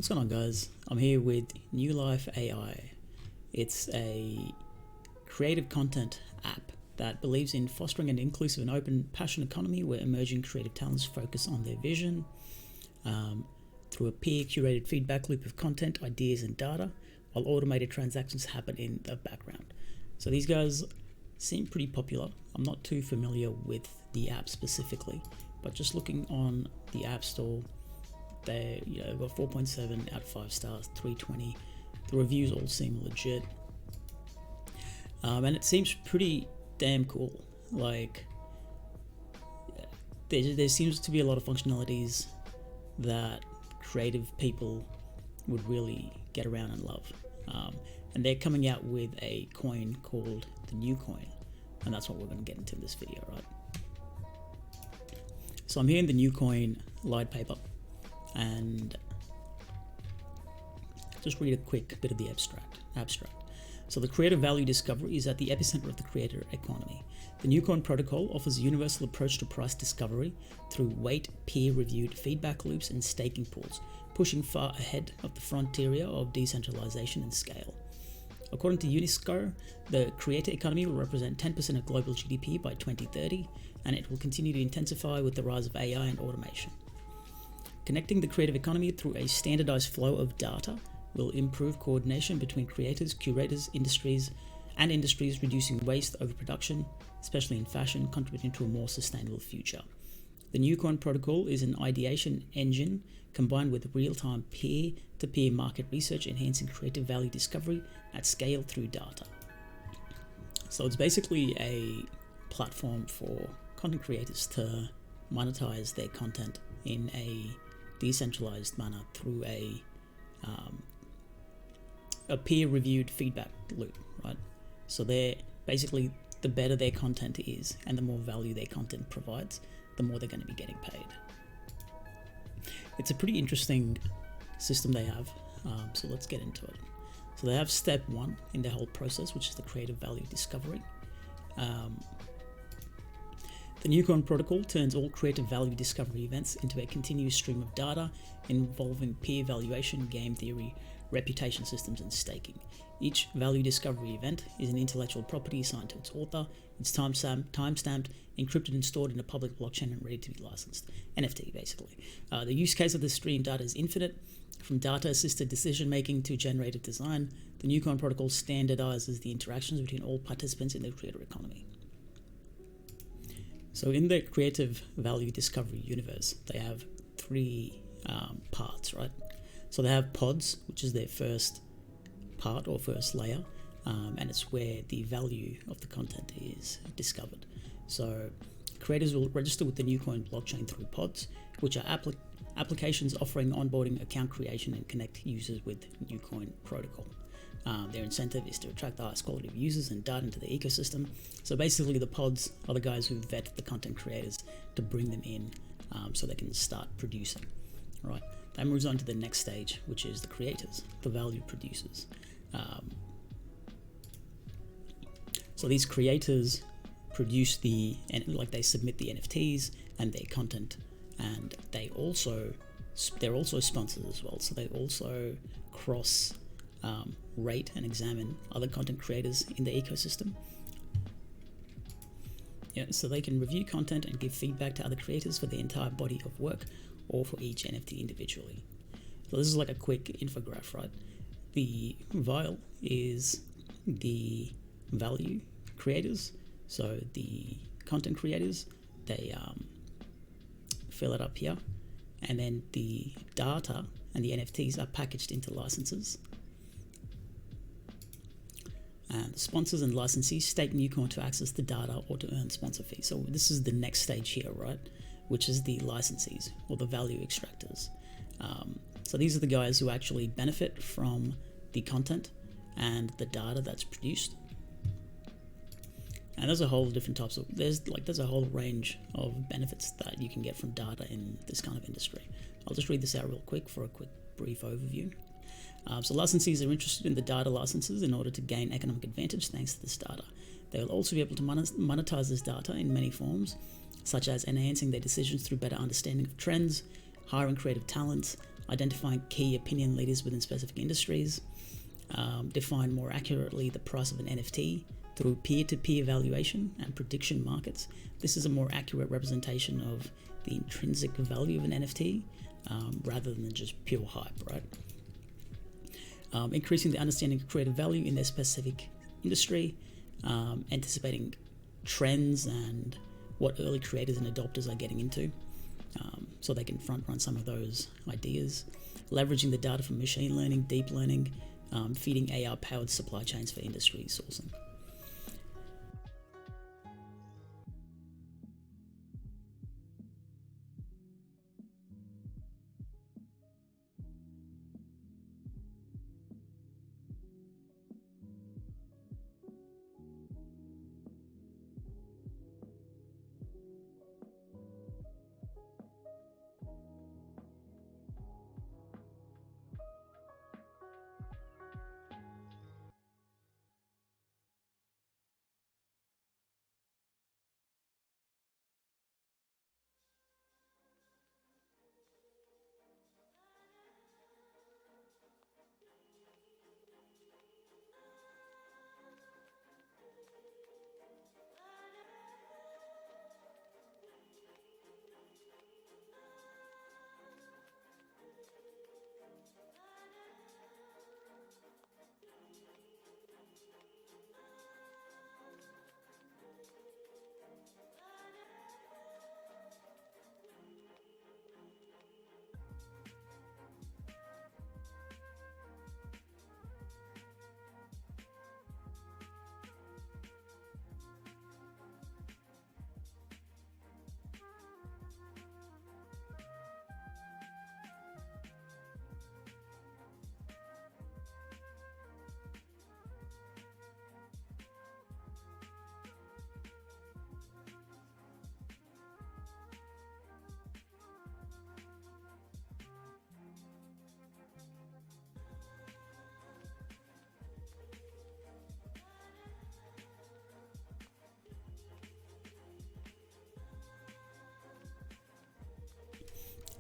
What's going on, guys? I'm here with Newlife.ai. It's a creative content app that believes in fostering an inclusive and open passion economy where emerging creative talents focus on their vision through a peer-curated feedback loop of content, ideas, and data, while automated transactions happen in the background. So these guys seem pretty popular. I'm not too familiar with the app specifically, but just looking on the App Store, they got 4.7 out of 5 stars, 320. The reviews all seem legit, and it seems pretty damn cool. Like, there seems to be a lot of functionalities that creative people would really get around and love. And they're coming out with a coin called the New Coin, and that's what we're going to get into in this video, right? So I'm here in the New Coin light paper, and just read a quick bit of the abstract. So the creative value discovery is at the epicenter of the creator economy. The New Coin protocol offers a universal approach to price discovery through weight, peer-reviewed feedback loops, and staking pools, pushing far ahead of the frontier of decentralization and scale. According to UNESCO, the creator economy will represent 10% of global GDP by 2030, and it will continue to intensify with the rise of AI and automation. Connecting the creative economy through a standardized flow of data will improve coordination between creators, curators, industries, reducing waste, overproduction, especially in fashion, contributing to a more sustainable future. The New Coin protocol is an ideation engine combined with real-time peer-to-peer market research, enhancing creative value discovery at scale through data. So it's basically a platform for content creators to monetize their content in a decentralized manner through a peer-reviewed feedback loop, right? So they're basically, the better their content is and the more value their content provides, the more they're going to be getting paid. It's a pretty interesting system they have, so let's get into it. So they have step 1 in the whole process, which is the creative value discovery. The New Coin protocol turns all creative value discovery events into a continuous stream of data involving peer evaluation, game theory, reputation systems, and staking. Each value discovery event is an intellectual property assigned to its author. It's time-stamped, encrypted, and stored in a public blockchain and ready to be licensed. NFT, basically. The use case of the stream data is infinite. From data-assisted decision-making to generative design, the New Coin protocol standardizes the interactions between all participants in the creator economy. So in the creative value discovery universe, they have 3 parts, right? So they have pods, which is their first part or first layer, and it's where the value of the content is discovered. So creators will register with the New Coin blockchain through pods, which are applications offering onboarding, account creation, and connect users with New Coin protocol. Their incentive is to attract the highest quality of users and data into the ecosystem. So basically the pods are the guys who vet the content creators to bring them in so they can start producing. All right. That moves on to the next stage, which is the creators, the value producers. So these creators produce they submit the NFTs and their content, and they're also sponsors as well. So they also cross rate and examine other content creators in the ecosystem. Yeah, so they can review content and give feedback to other creators for the entire body of work or for each NFT individually. So this is like a quick infograph, right? The vial is the value creators. So the content creators, they fill it up here, and then the data and the NFTs are packaged into licenses. And the sponsors and licensees stake New Coin to access the data or to earn sponsor fees. So this is the next stage here, right? Which is the licensees or the value extractors. So these are the guys who actually benefit from the content and the data that's produced. And there's a whole different types of, there's a whole range of benefits that you can get from data in this kind of industry. I'll just read this out real quick for a quick brief overview. So licensees are interested in the data licenses in order to gain economic advantage thanks to this data. They will also be able to monetize this data in many forms, such as enhancing their decisions through better understanding of trends, hiring creative talent, identifying key opinion leaders within specific industries, define more accurately the price of an NFT through peer-to-peer evaluation and prediction markets. This is a more accurate representation of the intrinsic value of an NFT rather than just pure hype, right? Increasing the understanding of creative value in their specific industry, anticipating trends and what early creators and adopters are getting into, so they can front run some of those ideas, leveraging the data from machine learning, deep learning, feeding AI-powered supply chains for industry sourcing.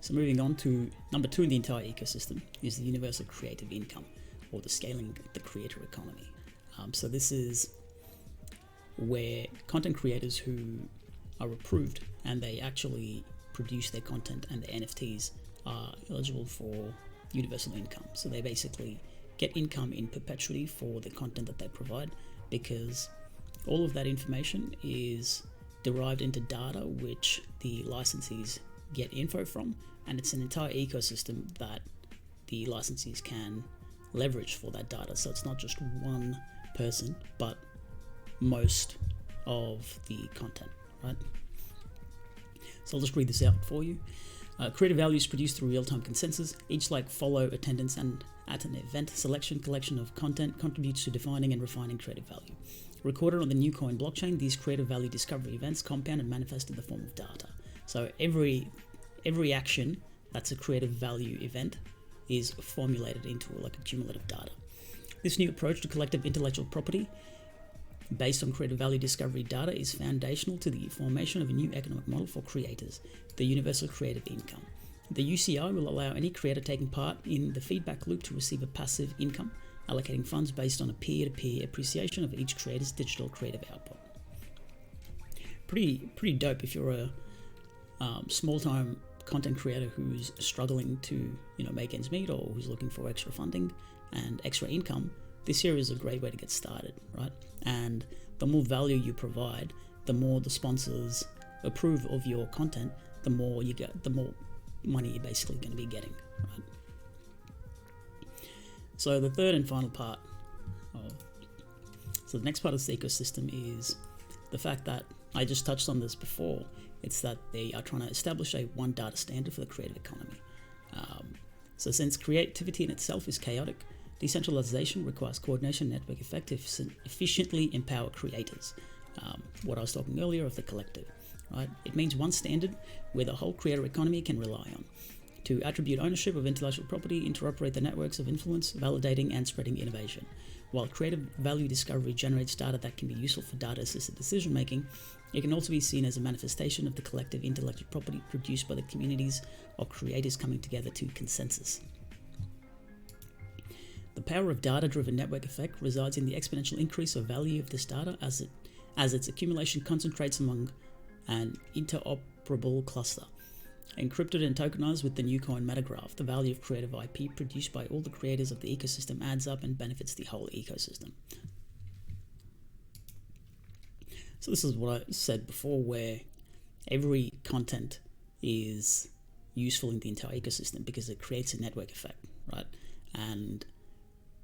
So moving on to number 2 in the entire ecosystem is the universal creative income, or the scaling the creator economy. So this is where content creators who are approved and they actually produce their content and their NFTs are eligible for universal income. So they basically get income in perpetuity for the content that they provide, because all of that information is derived into data which the licensees get info from, and it's an entire ecosystem that the licensees can leverage for that data. So it's not just one person, but most of the content, right? So I'll just read this out for you. Creative value is produced through real-time consensus. Each like, follow, attendance, and at an event selection collection of content contributes to defining and refining creative value. Recorded on the Newcoin blockchain, these creative value discovery events compound and manifest in the form of data. So every action that's a creative value event is formulated into like a cumulative data. This new approach to collective intellectual property based on creative value discovery data is foundational to the formation of a new economic model for creators, the universal creative income. The UCI will allow any creator taking part in the feedback loop to receive a passive income, allocating funds based on a peer-to-peer appreciation of each creator's digital creative output. Pretty dope if you're a small-time content creator who's struggling to make ends meet, or who's looking for extra funding and extra income. This here is a great way to get started, right? And the more value you provide, the more the sponsors approve of your content, the more you get, the more money you're basically going to be getting, right? So the third and final part so the next part of this ecosystem is the fact that I just touched on this before. It's that they are trying to establish a one data standard for the creative economy. So since creativity in itself is chaotic, decentralization requires coordination and network effect to efficiently empower creators. What I was talking earlier of the collective, right? It means one standard where the whole creator economy can rely on. to attribute ownership of intellectual property, interoperate the networks of influence, validating and spreading innovation. While creative value discovery generates data that can be useful for data-assisted decision-making, it can also be seen as a manifestation of the collective intellectual property produced by the communities of creators coming together to consensus. The power of data-driven network effect resides in the exponential increase of value of this data as its accumulation concentrates among an interoperable cluster. Encrypted and tokenized with the new coin MetaGraph, the value of creative IP produced by all the creators of the ecosystem adds up and benefits the whole ecosystem. So this is what I said before, where every content is useful in the entire ecosystem because it creates a network effect, right? And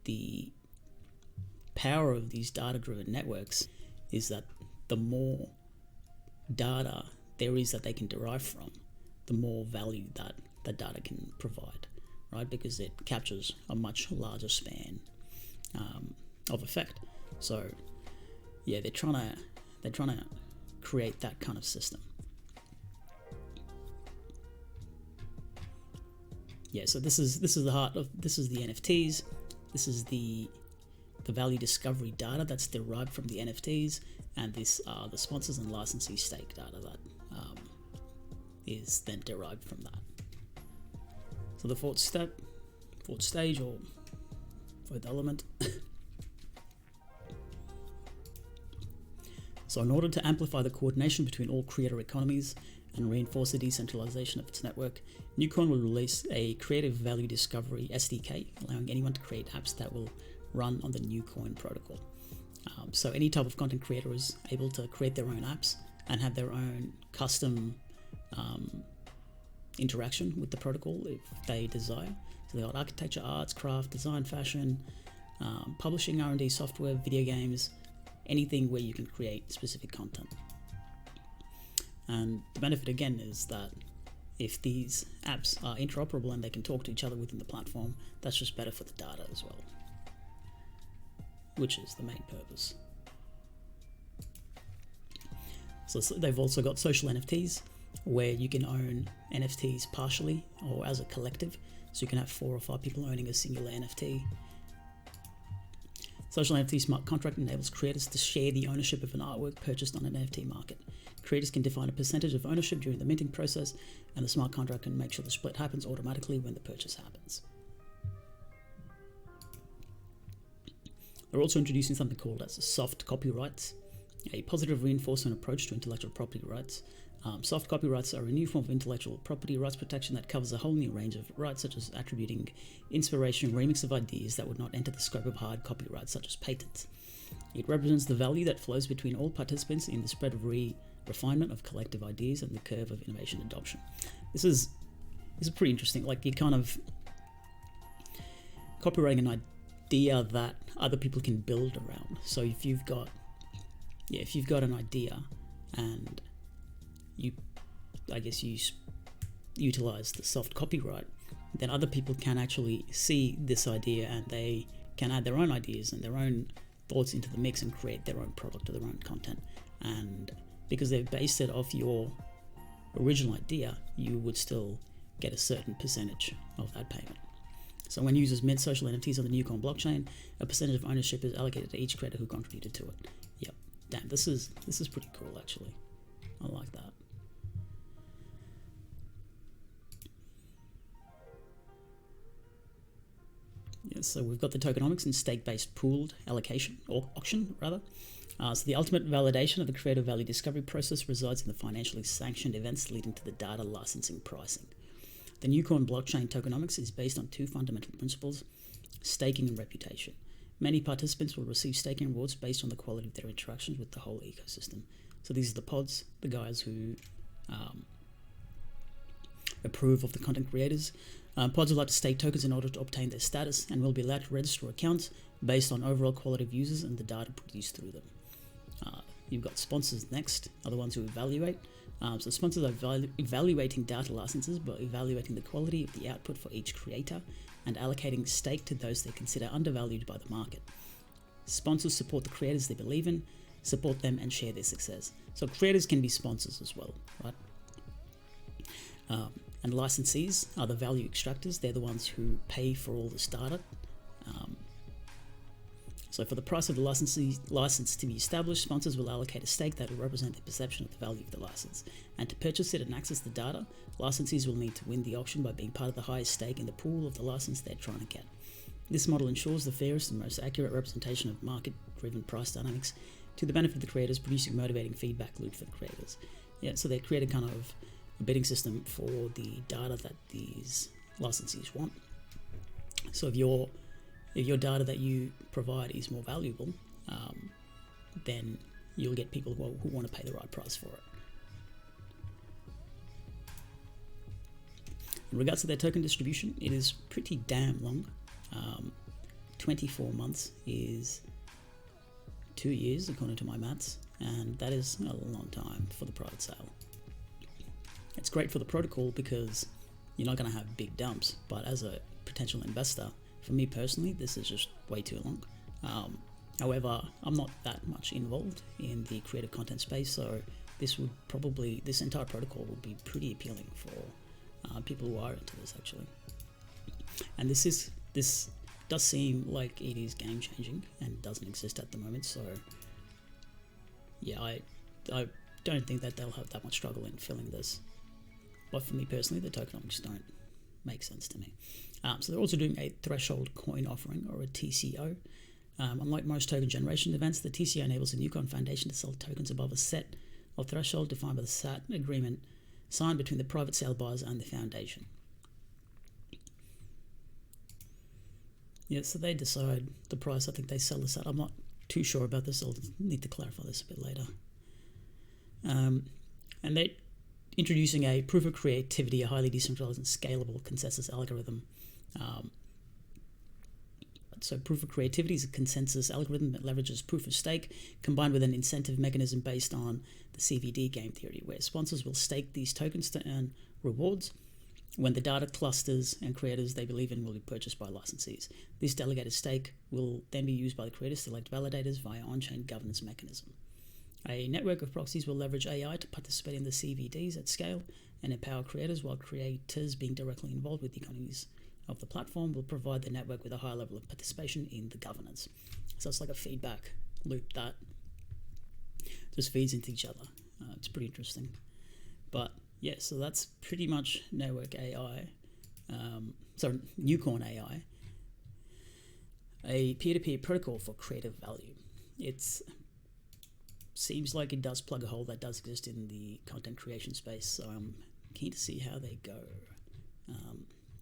the power of these data-driven networks is that the more data there is that they can derive from, the more value that the data can provide, right? Because it captures a much larger span of effect. So yeah, they're trying to create that kind of system. Yeah, so this is the heart of this is the NFTs. This is the value discovery data that's derived from the NFTs, and this are the sponsors and licensee stake data that is then derived from that. So the fourth stage, or fourth element. So in order to amplify the coordination between all creator economies and reinforce the decentralization of its network, Newcoin will release a creative value discovery SDK, allowing anyone to create apps that will run on the Newcoin protocol. So any type of content creator is able to create their own apps and have their own custom interaction with the protocol if they desire. So they've got architecture, arts, craft, design, fashion, publishing, R&D, software, video games, anything where you can create specific content. And the benefit again is that if these apps are interoperable and they can talk to each other within the platform, that's just better for the data as well, which is the main purpose. So they've also got social NFTs, where you can own NFTs partially or as a collective. So you can have 4 or 5 people owning a singular NFT. Social NFT smart contract enables creators to share the ownership of an artwork purchased on an NFT market. Creators can define a percentage of ownership during the minting process, and the smart contract can make sure the split happens automatically when the purchase happens. They're also introducing something called as soft copyrights, a positive reinforcement approach to intellectual property rights. Soft copyrights are a new form of intellectual property rights protection that covers a whole new range of rights, such as attributing inspiration, remix of ideas that would not enter the scope of hard copyrights, such as patents. It represents the value that flows between all participants in the spread of refinement of collective ideas and the curve of innovation adoption. This is pretty interesting. Like, you kind of copyrighting an idea that other people can build around. So if you've got an idea and you utilize the soft copyright, then other people can actually see this idea and they can add their own ideas and their own thoughts into the mix and create their own product or their own content. And because they've based it off your original idea, you would still get a certain percentage of that payment. So when users mint social NFTs on the Newcoin blockchain, a percentage of ownership is allocated to each creator who contributed to it. Yep. Damn, this is pretty cool actually. I like that. Yeah, so we've got the tokenomics and stake-based pooled allocation, or auction rather. So the ultimate validation of the creative value discovery process resides in the financially sanctioned events leading to the data licensing pricing. The Newcoin blockchain tokenomics is based on 2 fundamental principles: staking and reputation. Many participants will receive staking rewards based on the quality of their interactions with the whole ecosystem. So these are the pods, the guys who approve of the content creators. Pods will like to stake tokens in order to obtain their status and will be allowed to register accounts based on overall quality of users and the data produced through them. You've got sponsors next, are the ones who evaluate. So sponsors are evaluating data licenses by evaluating the quality of the output for each creator and allocating stake to those they consider undervalued by the market. Sponsors support the creators they believe in, support them and share their success. So creators can be sponsors as well, right? And licensees are the value extractors. They're the ones who pay for all this data. So for the price of the license to be established, sponsors will allocate a stake that will represent the perception of the value of the license. And to purchase it and access the data, licensees will need to win the auction by being part of the highest stake in the pool of the license they're trying to get. This model ensures the fairest and most accurate representation of market-driven price dynamics to the benefit of the creators, producing motivating feedback loop for the creators. Yeah, so they created kind of a bidding system for the data that these licensees want. So if your data that you provide is more valuable, then you'll get people who want to pay the right price for it. In regards to their token distribution, it is pretty damn long. 24 months is 2 years, according to my maths, and that is a long time for the private sale. It's great for the protocol because you're not going to have big dumps, but as a potential investor, for me personally, this is just way too long. However, I'm not that much involved in the creative content space, so this entire protocol would be pretty appealing for people who are into this actually. And this does seem like it is game changing and doesn't exist at the moment. So yeah, I don't think that they'll have that much struggle in filling this. But for me personally, the tokenomics don't make sense to me. So they're also doing a threshold coin offering, or a TCO. Unlike most token generation events, the TCO enables the Newcoin Foundation to sell tokens above a set of threshold defined by the SAT agreement signed between the private sale buyers and the foundation. Yeah, so they decide the price I think they sell this at. I'm not too sure about this. I'll need to clarify this a bit later. And they're introducing a proof of creativity, a highly decentralized and scalable consensus algorithm. So proof of creativity is a consensus algorithm that leverages proof of stake combined with an incentive mechanism based on the CVD game theory, where sponsors will stake these tokens to earn rewards when the data clusters and creators they believe in will be purchased by licensees. This delegated stake will then be used by the creators to elect validators via on-chain governance mechanism. A network of proxies will leverage AI to participate in the CVDs at scale and empower creators, while creators being directly involved with the economies of the platform will provide the network with a high level of participation in the governance. So it's like a feedback loop that just feeds into each other. It's pretty interesting. But yeah, so that's pretty much Newlife.ai. Newcoin AI, a peer-to-peer protocol for creative value. It seems like it does plug a hole that does exist in the content creation space, so I'm keen to see how they go.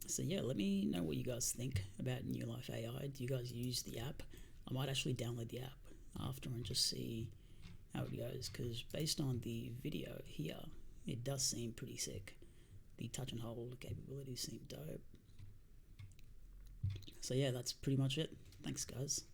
So yeah, let me know what you guys think about Newlife.ai. Do you guys use the app? I might actually download the app after and just see how it goes, because based on the video here, it does seem pretty sick. The touch and hold capabilities seem dope. So yeah, that's pretty much it. Thanks guys.